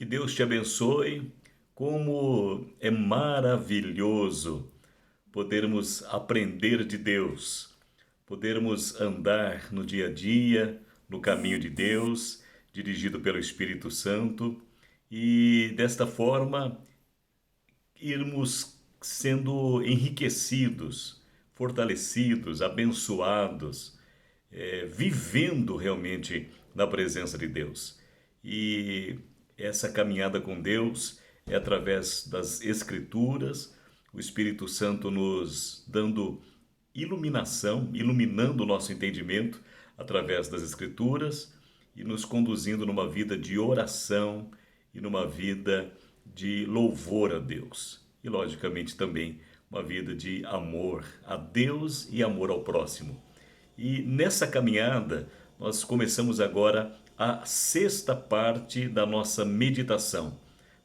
Que Deus te abençoe. Como é maravilhoso podermos aprender de Deus, podermos andar no dia a dia, no caminho de Deus, dirigido pelo Espírito Santo, e desta forma irmos sendo enriquecidos, fortalecidos, abençoados, vivendo realmente na presença de Deus. E essa caminhada com Deus é através das Escrituras, o Espírito Santo nos dando iluminação, iluminando o nosso entendimento através das Escrituras e nos conduzindo numa vida de oração e numa vida de louvor a Deus. E, logicamente, também uma vida de amor a Deus e amor ao próximo. E nessa caminhada, nós começamos agora a sexta parte da nossa meditação,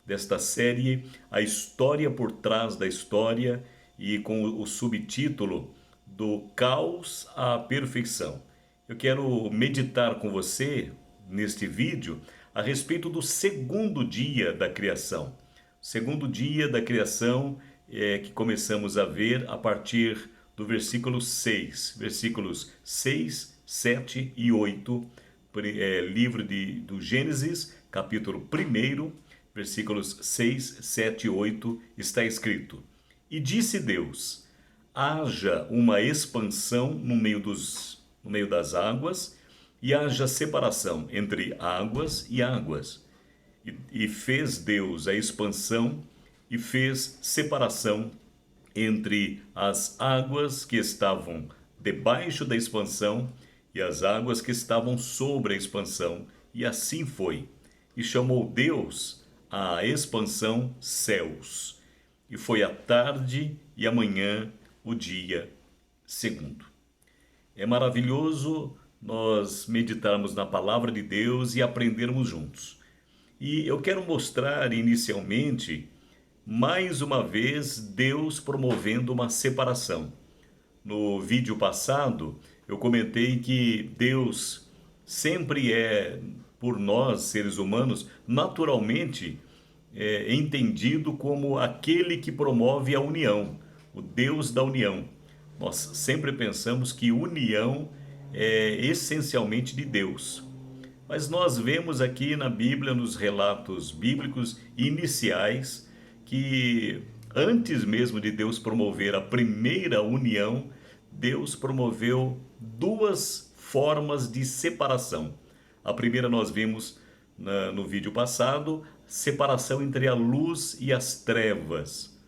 desta série A História por Trás da História, e com o subtítulo Do Caos à Perfeição. Eu quero meditar com você, neste vídeo, a respeito do segundo dia da criação. Segundo dia da criação que começamos a ver a partir do versículo 6, versículos 6, 7 e 8, livro do Gênesis, capítulo 1, versículos 6, 7 e 8, está escrito: E disse Deus, haja uma expansão no meio das águas, e haja separação entre águas e águas. E fez Deus a expansão e fez separação entre as águas que estavam debaixo da expansão e as águas que estavam sobre a expansão, e assim foi. E chamou Deus a expansão céus. E foi a tarde e a manhã o dia segundo. É maravilhoso nós meditarmos na palavra de Deus e aprendermos juntos. E eu quero mostrar inicialmente, mais uma vez, Deus promovendo uma separação. No vídeo passado, eu comentei que Deus sempre é, por nós, seres humanos, naturalmente entendido como aquele que promove a união, o Deus da união. Nós sempre pensamos que união é essencialmente de Deus. Mas nós vemos aqui na Bíblia, nos relatos bíblicos iniciais, que antes mesmo de Deus promover a primeira união, Deus promoveu duas formas de separação. A primeira nós vimos no vídeo passado, separação entre a luz e as trevas.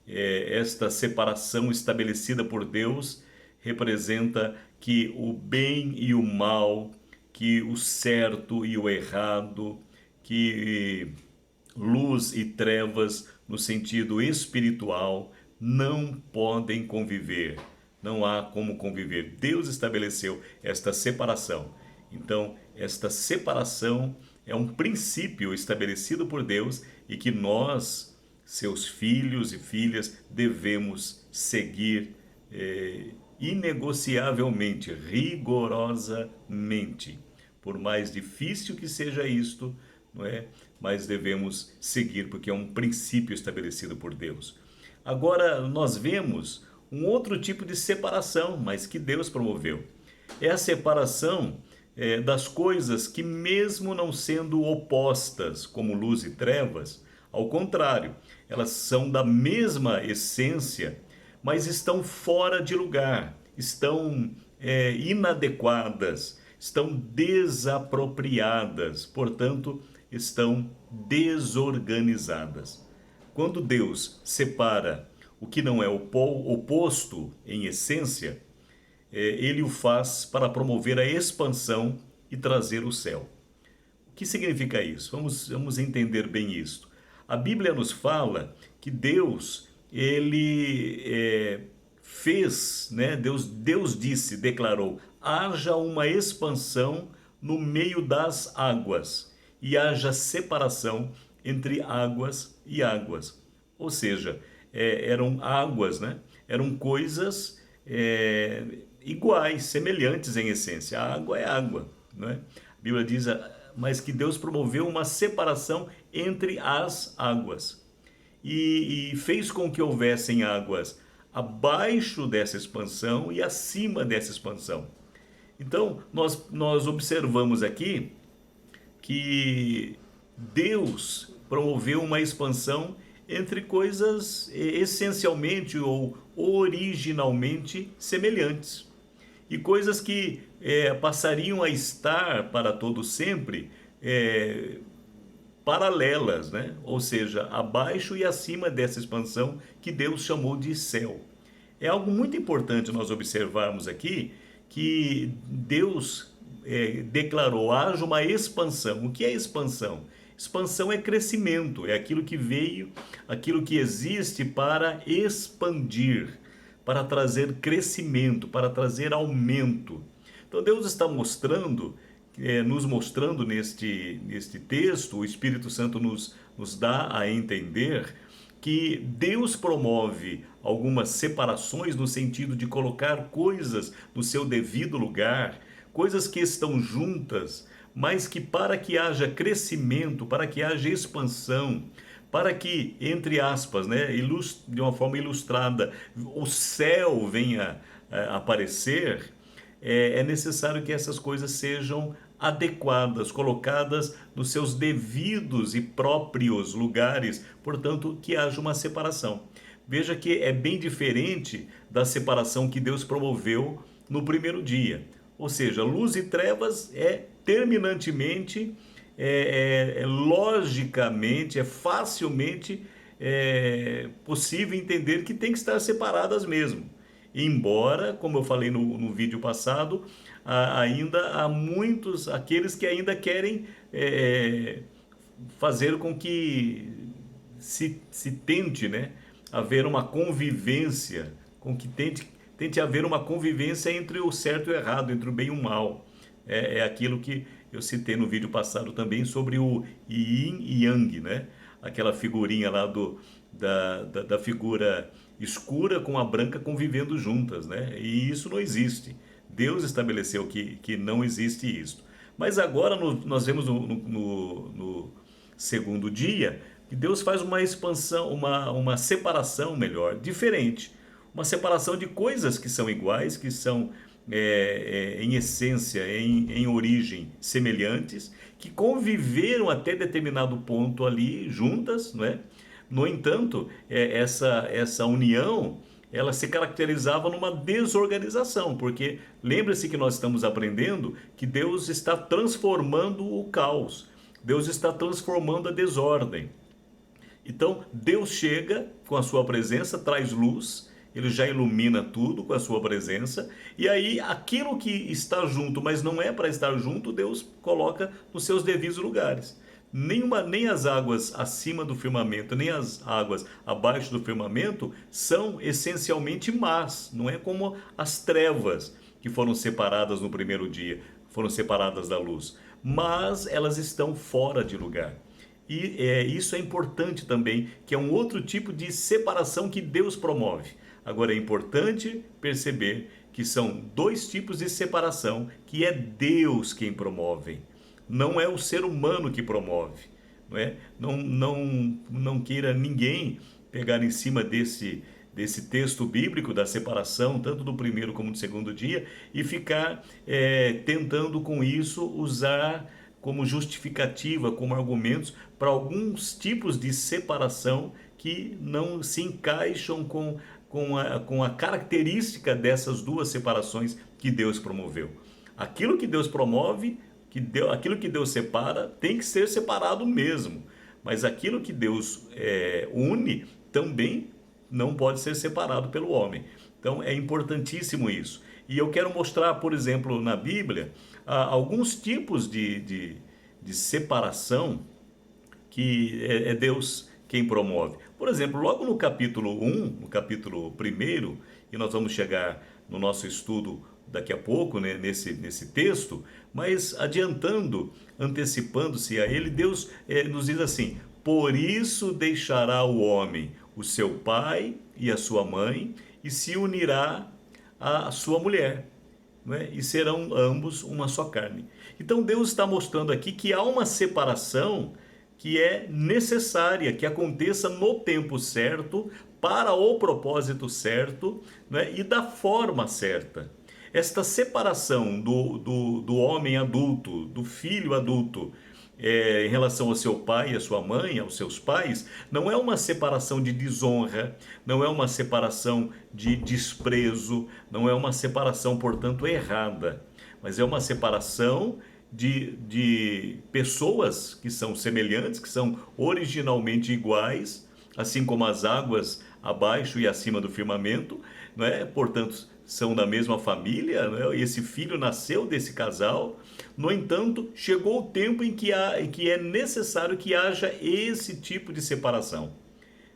Esta separação estabelecida por Deus representa que o bem e o mal, que o certo e o errado, que luz e trevas, no sentido espiritual, não podem conviver. Não há como conviver. Deus estabeleceu esta separação. Então, esta separação é um princípio estabelecido por Deus e que nós, seus filhos e filhas, devemos seguir inegociavelmente, rigorosamente. Por mais difícil que seja isto, não é? Mas devemos seguir, porque é um princípio estabelecido por Deus. Agora, nós vemos um outro tipo de separação, mas que Deus promoveu. É a separação das coisas que, mesmo não sendo opostas, como luz e trevas, ao contrário, elas são da mesma essência, mas estão fora de lugar, estão inadequadas, estão desapropriadas, portanto, estão desorganizadas. Quando Deus separa o que não é oposto em essência, ele o faz para promover a expansão e trazer o céu. O que significa isso? Vamos entender bem isso. A Bíblia nos fala que Deus, ele fez, né? Deus disse, declarou, haja uma expansão no meio das águas e haja separação entre águas e águas. Ou seja, eram águas, né? Eram coisas iguais, semelhantes em essência. A água é água, não é? A Bíblia diz, mas que Deus promoveu uma separação entre as águas. E fez com que houvessem águas abaixo dessa expansão e acima dessa expansão. Então, nós observamos aqui que Deus promoveu uma expansão entre coisas essencialmente ou originalmente semelhantes e coisas que passariam a estar para todo sempre paralelas, né? Ou seja, abaixo e acima dessa expansão que Deus chamou de céu. É algo muito importante nós observarmos aqui que Deus declarou: haja uma expansão. O que é expansão? Expansão é crescimento, é aquilo que veio, aquilo que existe para expandir, para trazer crescimento, para trazer aumento. Então Deus está mostrando, nos mostrando neste texto, o Espírito Santo nos dá a entender que Deus promove algumas separações no sentido de colocar coisas no seu devido lugar, coisas que estão juntas, mas que para que haja crescimento, para que haja expansão, para que, entre aspas, né, de uma forma ilustrada, o céu venha a aparecer, é necessário que essas coisas sejam adequadas, colocadas nos seus devidos e próprios lugares, portanto, que haja uma separação. Veja que é bem diferente da separação que Deus promoveu no primeiro dia. Ou seja, luz e trevas é terminantemente, logicamente, facilmente possível entender que tem que estar separadas mesmo. Embora, como eu falei no vídeo passado, ainda há muitos, aqueles que ainda querem fazer com que se tente, né, haver uma convivência, com que tente haver uma convivência entre o certo e o errado, entre o bem e o mal. É aquilo que eu citei no vídeo passado também sobre o Yin e Yang, né? Aquela figurinha lá da figura escura com a branca convivendo juntas, né? E isso não existe. Deus estabeleceu que não existe isso. Mas agora nós vemos no segundo dia que Deus faz uma expansão, uma separação melhor, diferente. Uma separação de coisas que são iguais, que são em essência, em origem semelhantes, que conviveram até determinado ponto ali juntas, não é? No entanto, essa união, ela se caracterizava numa desorganização, porque lembre-se que nós estamos aprendendo que Deus está transformando o caos, Deus está transformando a desordem. Então, Deus chega com a sua presença, traz luz, ele já ilumina tudo com a sua presença, e aí aquilo que está junto, mas não é para estar junto, Deus coloca nos seus devidos lugares. Nem as águas acima do firmamento, nem as águas abaixo do firmamento são essencialmente más, não é como as trevas que foram separadas no primeiro dia, foram separadas da luz, mas elas estão fora de lugar. E isso é importante também, que é um outro tipo de separação que Deus promove. Agora é importante perceber que são dois tipos de separação que é Deus quem promove. Não é o ser humano que promove. Não é? Não queira ninguém pegar em cima desse texto bíblico da separação, tanto do primeiro como do segundo dia, e ficar tentando com isso usar como justificativa, como argumentos para alguns tipos de separação que não se encaixam com a característica dessas duas separações que Deus promoveu. Aquilo que Deus promove, aquilo que Deus separa, tem que ser separado mesmo. Mas aquilo que Deus une, também não pode ser separado pelo homem. Então é importantíssimo isso. E eu quero mostrar, por exemplo, na Bíblia, alguns tipos de separação que é Deus quem promove. Por exemplo, logo no capítulo 1, no capítulo 1, e nós vamos chegar no nosso estudo daqui a pouco, né, nesse texto, mas antecipando-se a ele, Deus nos diz assim: por isso deixará o homem o seu pai e a sua mãe, e se unirá à sua mulher, não é? E serão ambos uma só carne. Então Deus está mostrando aqui que há uma separação que é necessária, que aconteça no tempo certo, para o propósito certo, né? E da forma certa. Esta separação do homem adulto, do filho adulto, em relação ao seu pai e à sua mãe, aos seus pais, não é uma separação de desonra, não é uma separação de desprezo, não é uma separação, portanto, errada, mas é uma separação de pessoas que são semelhantes, que são originalmente iguais, assim como as águas abaixo e acima do firmamento, não é? Portanto, são da mesma família, não é? Esse filho nasceu desse casal. No entanto, chegou o tempo em que é necessário que haja esse tipo de separação,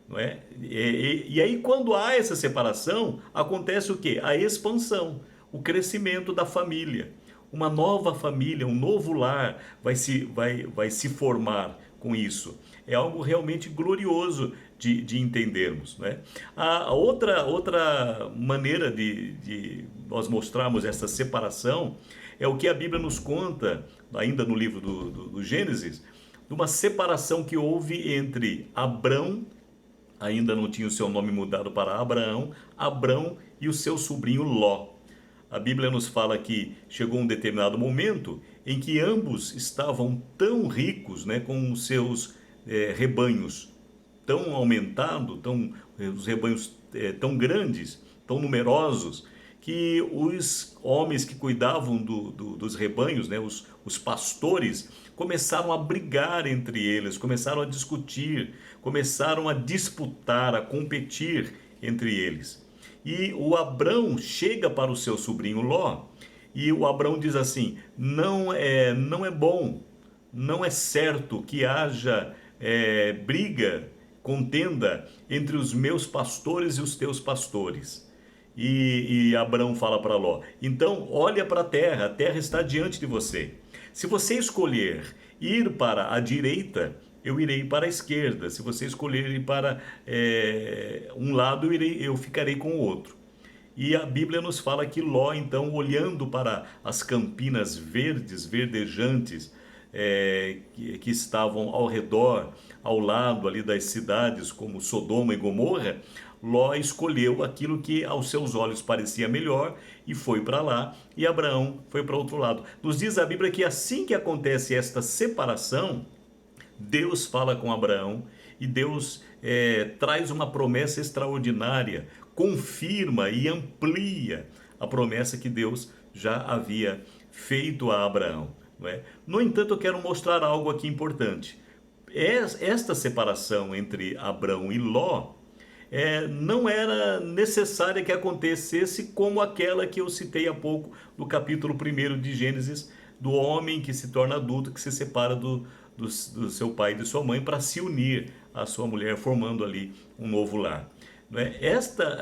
não é? E aí, quando há essa separação, acontece o quê? A expansão, o crescimento da família. Uma nova família, um novo lar vai se formar com isso. É algo realmente glorioso de entendermos, né? A outra maneira de nós mostrarmos essa separação é o que a Bíblia nos conta, ainda no livro do Gênesis, de uma separação que houve entre Abrão, ainda não tinha o seu nome mudado para Abraão, Abrão e o seu sobrinho Ló. A Bíblia nos fala que chegou um determinado momento em que ambos estavam tão ricos, né, com os seus rebanhos tão aumentados, os rebanhos tão grandes, tão numerosos, que os homens que cuidavam dos rebanhos, né, os pastores, começaram a brigar entre eles, começaram a discutir, começaram a disputar, a competir entre eles. E o Abrão chega para o seu sobrinho Ló, e o Abrão diz assim: não é bom, não é certo que haja briga, contenda entre os meus pastores e os teus pastores. E Abrão fala para Ló: então olha para a terra está diante de você. Se você escolher ir para a direita, eu irei para a esquerda. Se você escolher ir para um lado, eu ficarei com o outro. E a Bíblia nos fala que Ló, então, olhando para as campinas verdes, verdejantes, que estavam ao redor, ao lado ali das cidades como Sodoma e Gomorra, Ló escolheu aquilo que aos seus olhos parecia melhor e foi para lá, e Abraão foi para outro lado. Nos diz a Bíblia que assim que acontece esta separação, Deus fala com Abraão e Deus traz uma promessa extraordinária, confirma e amplia a promessa que Deus já havia feito a Abraão. Não é? No entanto, eu quero mostrar algo aqui importante. Esta separação entre Abrão e Ló não era necessária que acontecesse como aquela que eu citei há pouco no capítulo 1 de Gênesis, do homem que se torna adulto, que se separa do seu pai e de sua mãe para se unir à sua mulher, formando ali um novo lar.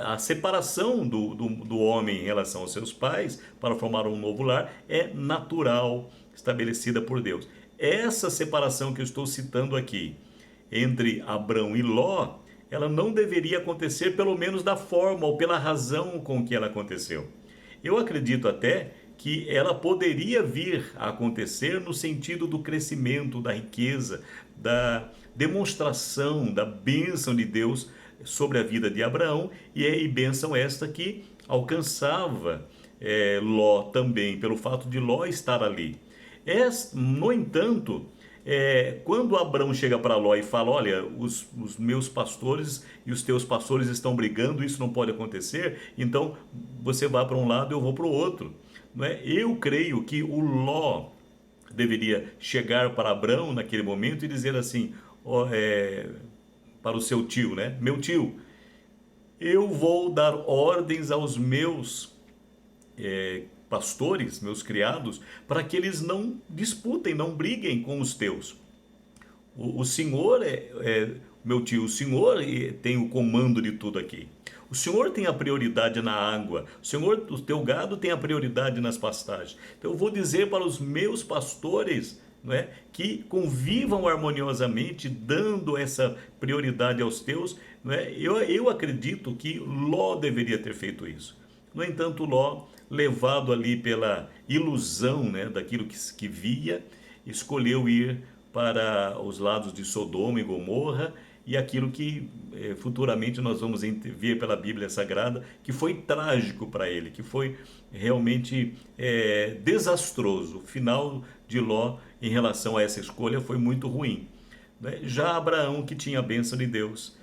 A separação do homem em relação aos seus pais para formar um novo lar é natural, estabelecida por Deus. Essa separação que eu estou citando aqui entre Abrão e Ló, ela não deveria acontecer, pelo menos da forma ou pela razão com que ela aconteceu. Eu acredito até que ela poderia vir a acontecer no sentido do crescimento, da riqueza, da demonstração da bênção de Deus sobre a vida de Abraão, e bênção esta que alcançava Ló também, pelo fato de Ló estar ali. No entanto, quando Abrão chega para Ló e fala: olha, os meus pastores e os teus pastores estão brigando, isso não pode acontecer, então você vai para um lado, eu vou para o outro. Não é? Eu creio que o Ló deveria chegar para Abrão naquele momento e dizer assim, para o seu tio, né? Meu tio, eu vou dar ordens aos meus pastores, meus criados, para que eles não disputem, não briguem com os teus. O Senhor meu tio, o Senhor tem o comando de tudo aqui. O Senhor tem a prioridade na água. O teu gado tem a prioridade nas pastagens. Então eu vou dizer para os meus pastores, não é, que convivam harmoniosamente, dando essa prioridade aos teus. Não é? Eu acredito que Ló deveria ter feito isso. No entanto, Ló levado ali pela ilusão, né, daquilo que via, escolheu ir para os lados de Sodoma e Gomorra, e aquilo que futuramente nós vamos ver pela Bíblia Sagrada, que foi trágico para ele, que foi realmente desastroso. O final de Ló em relação a essa escolha foi muito ruim, né? Já Abraão, que tinha a bênção de Deus,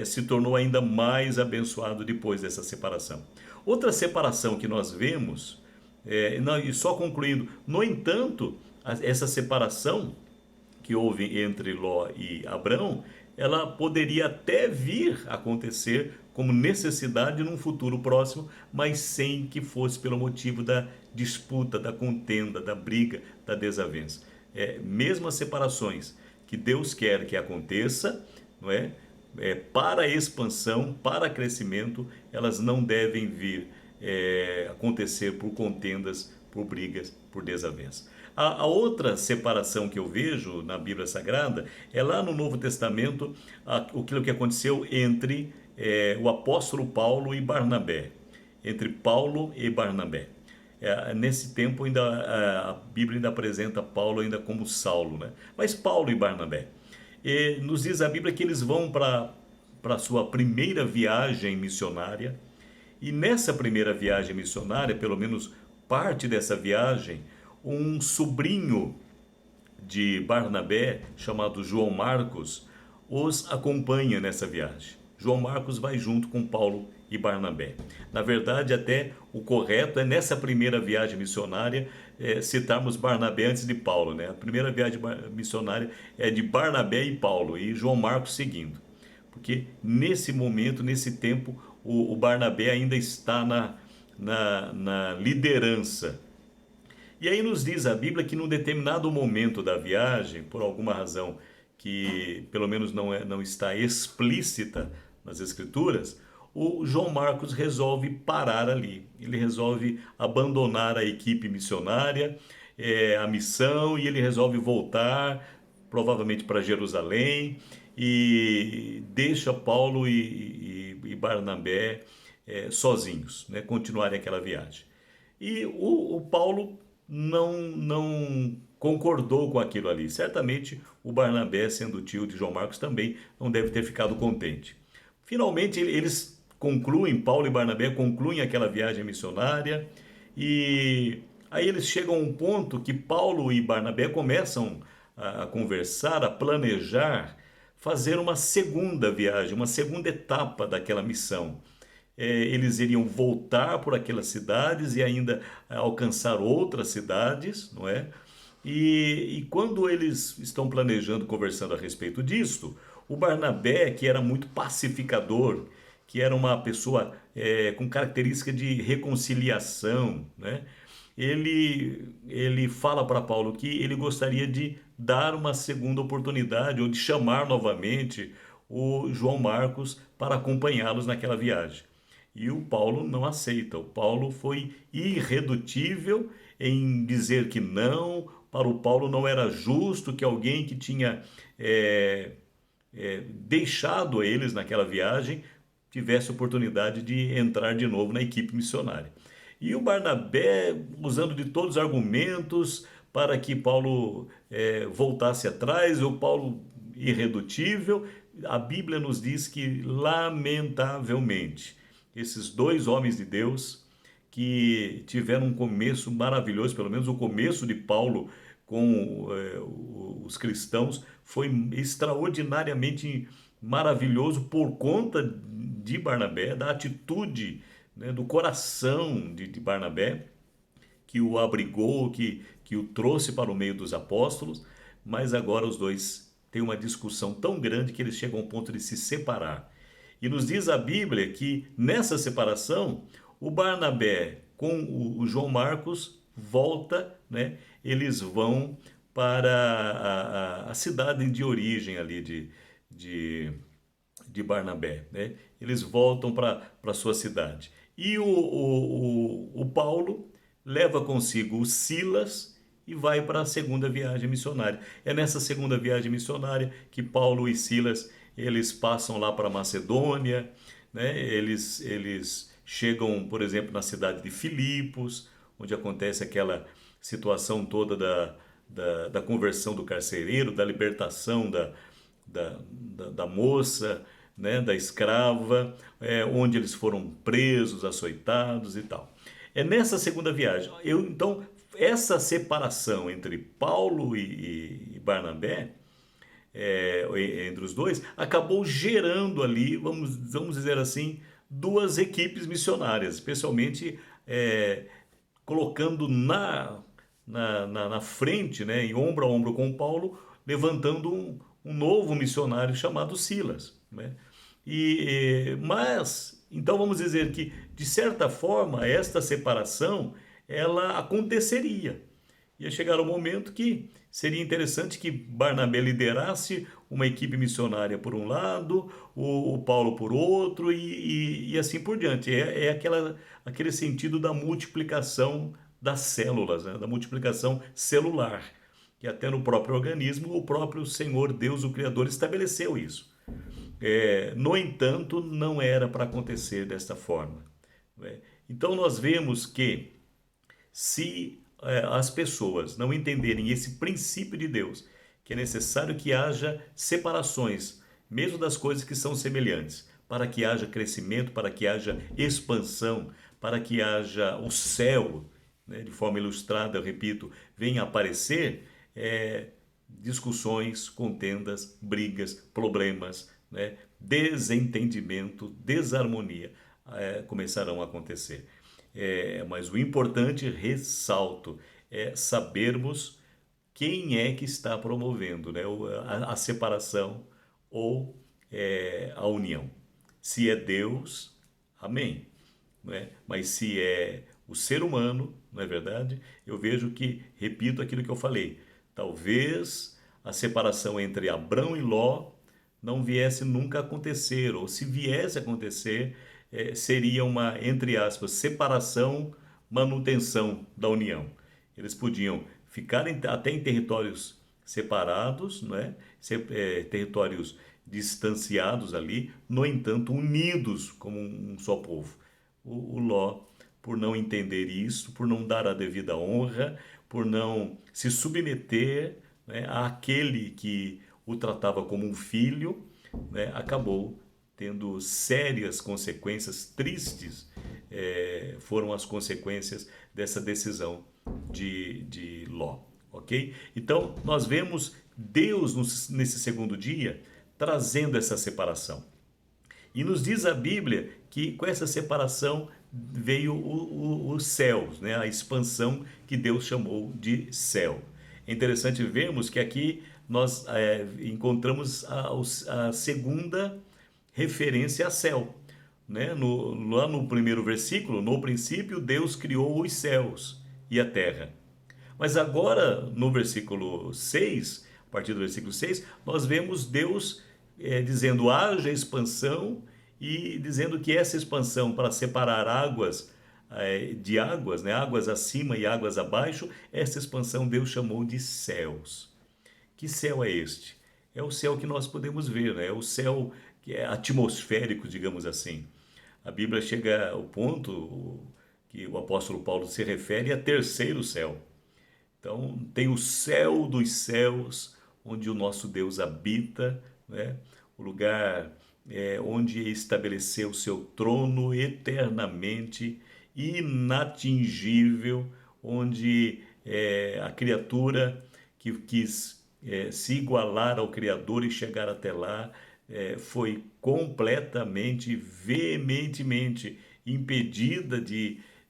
se tornou ainda mais abençoado depois dessa separação. Outra separação que nós vemos, e só concluindo, no entanto, essa separação que houve entre Ló e Abrão, ela poderia até vir a acontecer como necessidade num futuro próximo, mas sem que fosse pelo motivo da disputa, da contenda, da briga, da desavença. Mesmo as separações que Deus quer que aconteça, não é? Para expansão, para crescimento, elas não devem vir acontecer por contendas, por brigas, por desavenças. A outra separação que eu vejo na Bíblia Sagrada é lá no Novo Testamento, aquilo que aconteceu entre o apóstolo Paulo e Barnabé. Entre Paulo e Barnabé. Nesse tempo ainda a Bíblia ainda apresenta Paulo ainda como Saulo, né? Mas Paulo e Barnabé. E nos diz a Bíblia que eles vão para a sua primeira viagem missionária. E nessa primeira viagem missionária, pelo menos parte dessa viagem, um sobrinho de Barnabé, chamado João Marcos, os acompanha nessa viagem. João Marcos vai junto com Paulo e Barnabé. Na verdade, até o correto é nessa primeira viagem missionária citarmos Barnabé antes de Paulo, né? A primeira viagem missionária é de Barnabé e Paulo, e João Marcos seguindo. Porque nesse momento, nesse tempo, o Barnabé ainda está na liderança. E aí nos diz a Bíblia que num determinado momento da viagem, por alguma razão que pelo menos não está explícita nas Escrituras, o João Marcos resolve parar ali. Ele resolve abandonar a equipe missionária, a missão, e ele resolve voltar, provavelmente para Jerusalém, e deixa Paulo e Barnabé sozinhos, né, continuarem aquela viagem. E o Paulo não concordou com aquilo ali. Certamente o Barnabé, sendo tio de João Marcos, também não deve ter ficado contente. Finalmente eles concluem, Paulo e Barnabé concluem aquela viagem missionária, e aí eles chegam a um ponto que Paulo e Barnabé começam a conversar, a planejar, fazer uma segunda viagem, uma segunda etapa daquela missão. Eles iriam voltar por aquelas cidades e ainda alcançar outras cidades, não é? E quando eles estão planejando, conversando a respeito disso, o Barnabé, que era muito pacificador, que era uma pessoa com característica de reconciliação, né? Ele fala para Paulo que ele gostaria de dar uma segunda oportunidade, ou de chamar novamente o João Marcos para acompanhá-los naquela viagem. E o Paulo não aceita. O Paulo foi irredutível em dizer que não. Para o Paulo não era justo que alguém que tinha deixado eles naquela viagem tivesse oportunidade de entrar de novo na equipe missionária. E o Barnabé, usando de todos os argumentos para que Paulo voltasse atrás, o Paulo irredutível, a Bíblia nos diz que, lamentavelmente, esses dois homens de Deus que tiveram um começo maravilhoso, pelo menos o começo de Paulo com os cristãos foi extraordinariamente maravilhoso por conta de Barnabé, da atitude, né, do coração de Barnabé, que o abrigou, que o trouxe para o meio dos apóstolos. Mas agora os dois têm uma discussão tão grande que eles chegam ao ponto de se separar. E nos diz a Bíblia que nessa separação, o Barnabé com o João Marcos volta, né? Eles vão para a cidade de origem ali de Barnabé, né? Eles voltam para a sua cidade. E o Paulo leva consigo o Silas e vai para a segunda viagem missionária. É nessa segunda viagem missionária que Paulo e Silas eles passam lá para Macedônia, né? Eles chegam, por exemplo, na cidade de Filipos, onde acontece aquela situação toda da conversão do carcereiro, da libertação da moça, né, da escrava, onde eles foram presos, açoitados e tal. É nessa segunda viagem. Então, essa separação entre Paulo e Barnabé, entre os dois, acabou gerando ali, vamos dizer assim, duas equipes missionárias, especialmente colocando na frente, né, em ombro a ombro com Paulo, levantando um novo missionário chamado Silas, né? Mas, então vamos dizer que, de certa forma, esta separação, ela aconteceria. Ia chegar o momento que seria interessante que Barnabé liderasse uma equipe missionária por um lado, o Paulo por outro e assim por diante. Aquele sentido da multiplicação das células, né? Da multiplicação celular, que até no próprio organismo o próprio Senhor Deus, o Criador, estabeleceu isso. No entanto, não era para acontecer desta forma, né? Então nós vemos que se as pessoas não entenderem esse princípio de Deus, que é necessário que haja separações, mesmo das coisas que são semelhantes, para que haja crescimento, para que haja expansão, para que haja o céu, né, de forma ilustrada, eu repito, venha aparecer, discussões, contendas, brigas, problemas, né, desentendimento, desarmonia começarão a acontecer. Mas o importante, ressalto, é sabermos quem é que está promovendo, né, a separação ou a união. Se é Deus, amém. Né? Mas se é o ser humano, não é verdade? Eu vejo que, repito aquilo que eu falei, talvez a separação entre Abrão e Ló não viesse nunca a acontecer, ou se viesse a acontecer, seria uma, entre aspas, separação, manutenção da união. Eles podiam ficar até em territórios separados, não é? Territórios distanciados ali, no entanto, unidos como um só povo. O Ló, por não entender isso, por não dar a devida honra, por não se submeter, né, àquele que o tratava como um filho, né, acabou tendo sérias consequências tristes. Foram as consequências dessa decisão de Ló, ok? Então, nós vemos Deus nesse segundo dia trazendo essa separação. E nos diz a Bíblia que com essa separação veio os céus, né? A expansão que Deus chamou de céu. É interessante vermos que aqui nós encontramos a segunda referência a céu, né? Lá no primeiro versículo, no princípio Deus criou os céus e a terra. Mas agora, no versículo 6, a partir do versículo 6, nós vemos Deus dizendo haja expansão e dizendo que essa expansão para separar águas de águas, né, águas acima e águas abaixo, essa expansão Deus chamou de céus. Que céu é este? É o céu que nós podemos ver, né? É o céu que é atmosférico, digamos assim. A Bíblia chega ao ponto que o apóstolo Paulo se refere a terceiro céu. Então, tem o céu dos céus, onde o nosso Deus habita, né? O lugar onde estabeleceu o seu trono eternamente, inatingível, onde a criatura que quis se igualar ao Criador e chegar até lá, foi completamente, veementemente impedida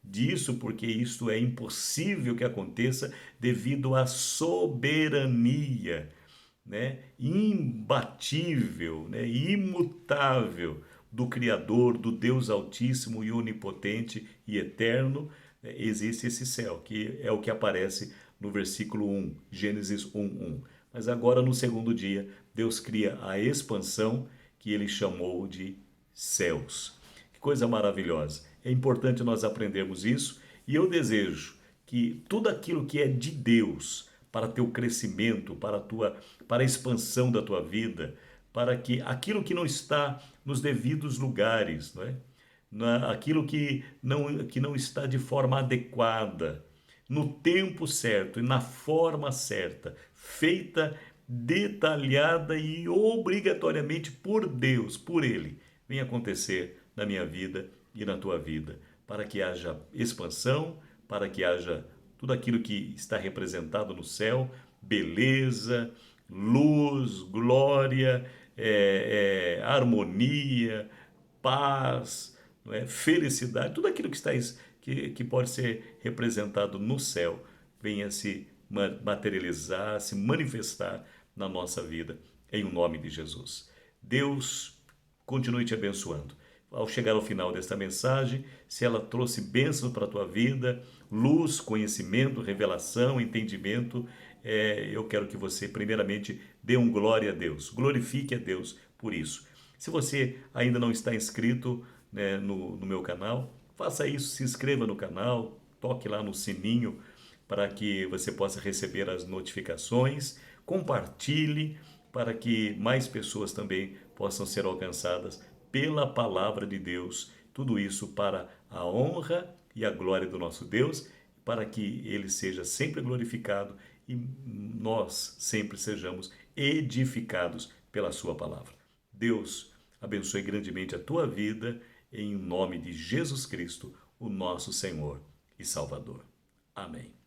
disso, porque isso é impossível que aconteça devido à soberania, né, imbatível, né, imutável do Criador, do Deus Altíssimo e Onipotente e Eterno. Existe esse céu, que é o que aparece no versículo 1, Gênesis 1:1. Mas agora, no segundo dia, Deus cria a expansão que ele chamou de céus. Que coisa maravilhosa! É importante nós aprendermos isso e eu desejo que tudo aquilo que é de Deus para teu crescimento, para a expansão da tua vida, para que aquilo que não está nos devidos lugares, não é? aquilo que não está de forma adequada, no tempo certo e na forma certa, feita detalhada e obrigatoriamente por Deus, por Ele, vem acontecer na minha vida e na tua vida, para que haja expansão, para que haja tudo aquilo que está representado no céu, beleza, luz, glória, harmonia, paz, não é? Felicidade, tudo aquilo que está que pode ser representado no céu, venha se materializar, se manifestar na nossa vida, em nome de Jesus. Deus continue te abençoando. Ao chegar ao final desta mensagem, se ela trouxe bênção para a tua vida, luz, conhecimento, revelação, entendimento, eu quero que você, primeiramente, dê um glória a Deus, glorifique a Deus por isso. Se você ainda não está inscrito, né, no meu canal, faça isso, se inscreva no canal, toque lá no sininho para que você possa receber as notificações, compartilhe para que mais pessoas também possam ser alcançadas pela palavra de Deus. Tudo isso para a honra e a glória do nosso Deus, para que Ele seja sempre glorificado e nós sempre sejamos edificados pela Sua palavra. Deus abençoe grandemente a tua vida, em nome de Jesus Cristo, o nosso Senhor e Salvador. Amém.